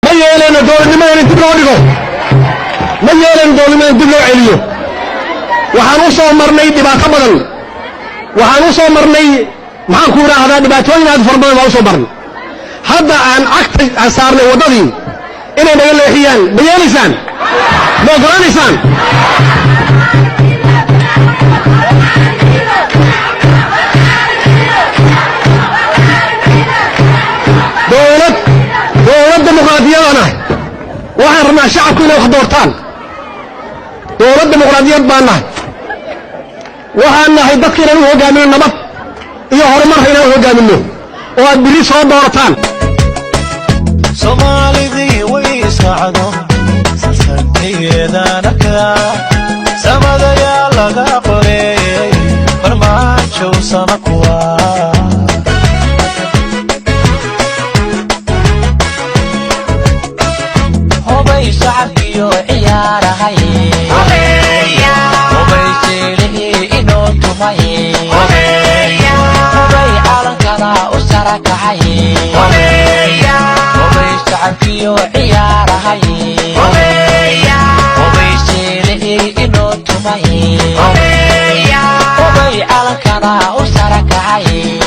ما يلين دولة ما ينتبهونه ما يلين دولة ما ينتبهوا عليه وحنوصل مرني دبعة بدل وحنوصل مرني ما كورا هذا دبعتين هذا فربنا ما وصل مرني هذا عن أكتر أسارنا وضدي إنه نقول إحيان بيانيسان ما قرانيسان دولة ديمقراطية أنا وحرنا شعب كله خدورتان دولة ديمقراطية بانا وحنا هيدكنا هو جامل النمط يهرمر هنا هو جامله وأدري صوت دورتان Somali ذي ويسعده سلسلتي ذانك سمد يا لغا قري فرماتشو سمكوا هوبي شعبي وعيار هاي هوبي شيلي إنو تماي هوبي عالكنا أسرك هاي شعبي وعيار هاي هوبي شيلي إنو تماي هوبي عالكنا أسرك هاي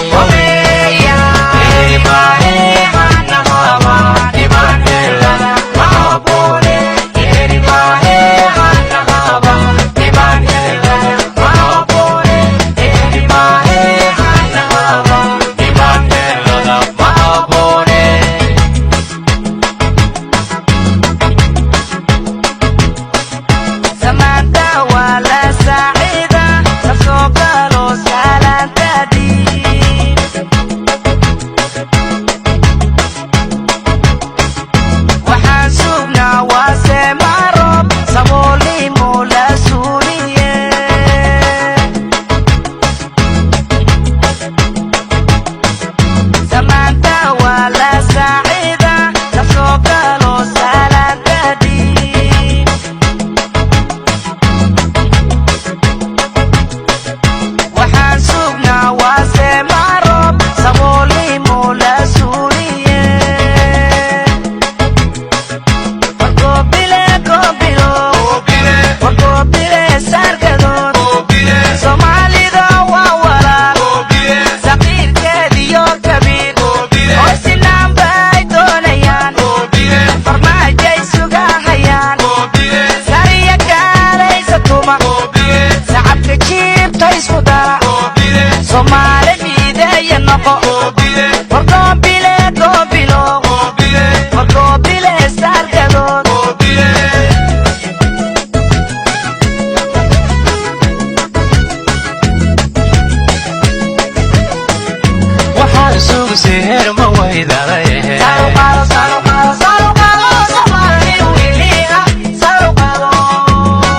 سهر مويد عليه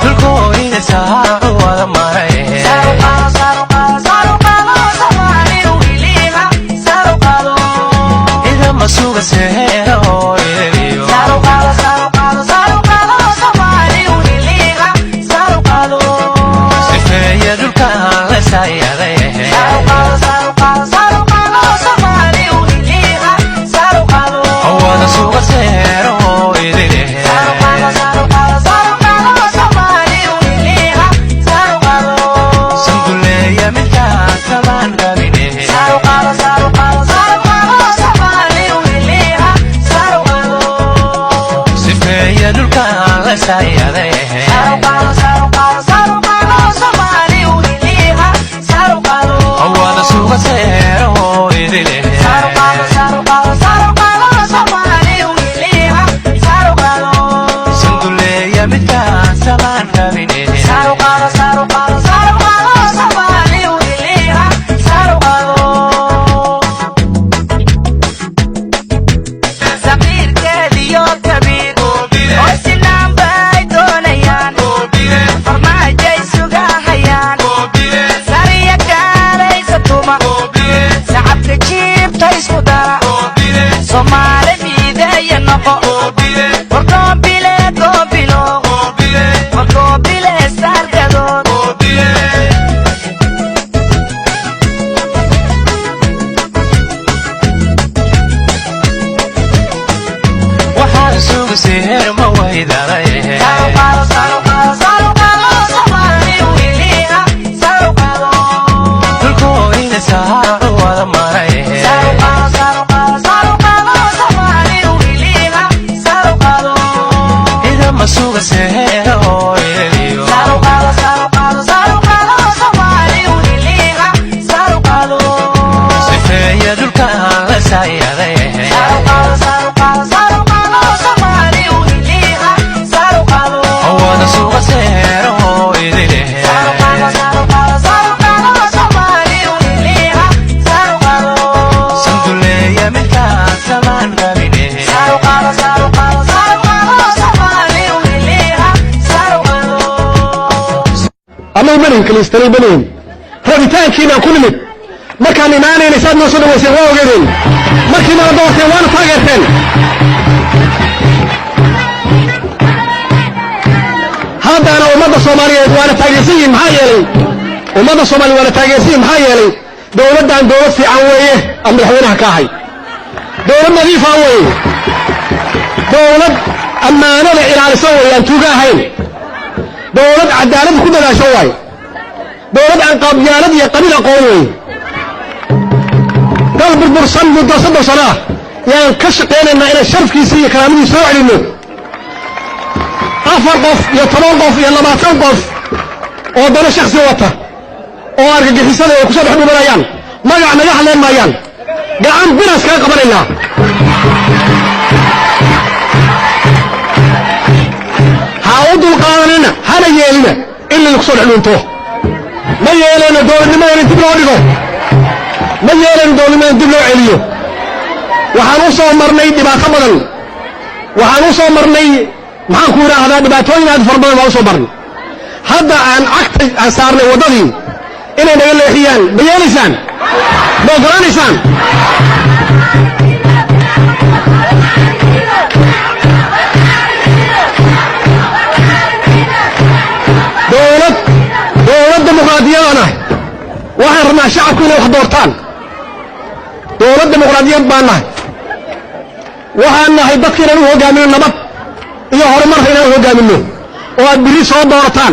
الكوري سهر ولا مريه إذا ما سوق سهر ويليو سفيا دلكان لسايا suga seher ma waydalaye dhulkooyina saacu wada maraye idama suga seher oo eliyo sifeeya dhulka aan la saayadaye awada suga seher oo idile sanduleeya midkaan samaan rabine ama imanin kaliistanay banayn rabitaankiinaan ku nimid markaan imaanayna saad noo soo dhawayseen waa ogeedeen markii nala doorteen waana taageerteen haddana ummadda soomaaliyeed waana taageersan yihin maxaa yeelay ummadda soomaaliya waana taageersan yihin maxaa yeelay dowladdan dowlad fiican weeye aan madaxweynaha ka ahay dowlad nadiifa weeye dowlad ammaanada ilaalisa weeye aan tuuga ahayn dowlad cadaalad ku dadaasho waaye dowlad aan qabyaalad iyo qabiil aqoon weeye dal burbursan muddo 3 sano ah yaan ka shaqaynaynaa inaan sharafkiisa iyo karaamadiisa soo celinno 4 qof iyo 10 qof iyo 20 qof oo dana shakhsi wata oo argagixisada ay ku soo dhexdhubanayaan magac naga hadleen maayaan gacan biras kaga qabanaynaa ha u dulqaadanina hana yeelina in lagu soo dhexdhunto ma yeelana dowladnimada in dib loo dhigo ma yeelana dowladnimada dib loo celiyo waxaan u soo marnay dhibaato badan waxaan u soo marnay maxaan ku yiraahdaa dhibaatooyin aad fara badan baan u soo marnay hadda aan cagta aan saarnay waddadii inay naga leexiyaan ma yeelaysaan ma ogolaanaysaan dowlad dimuqraadiyadana waxaan rabnaa shacabku inay wax doortaan dowlad dimuqraadiyad baan nahay waxaan nahay dadka inaan u hoggaamino nabad iyo horumarka inaan u hoggaamino oo aad biri soo doorataan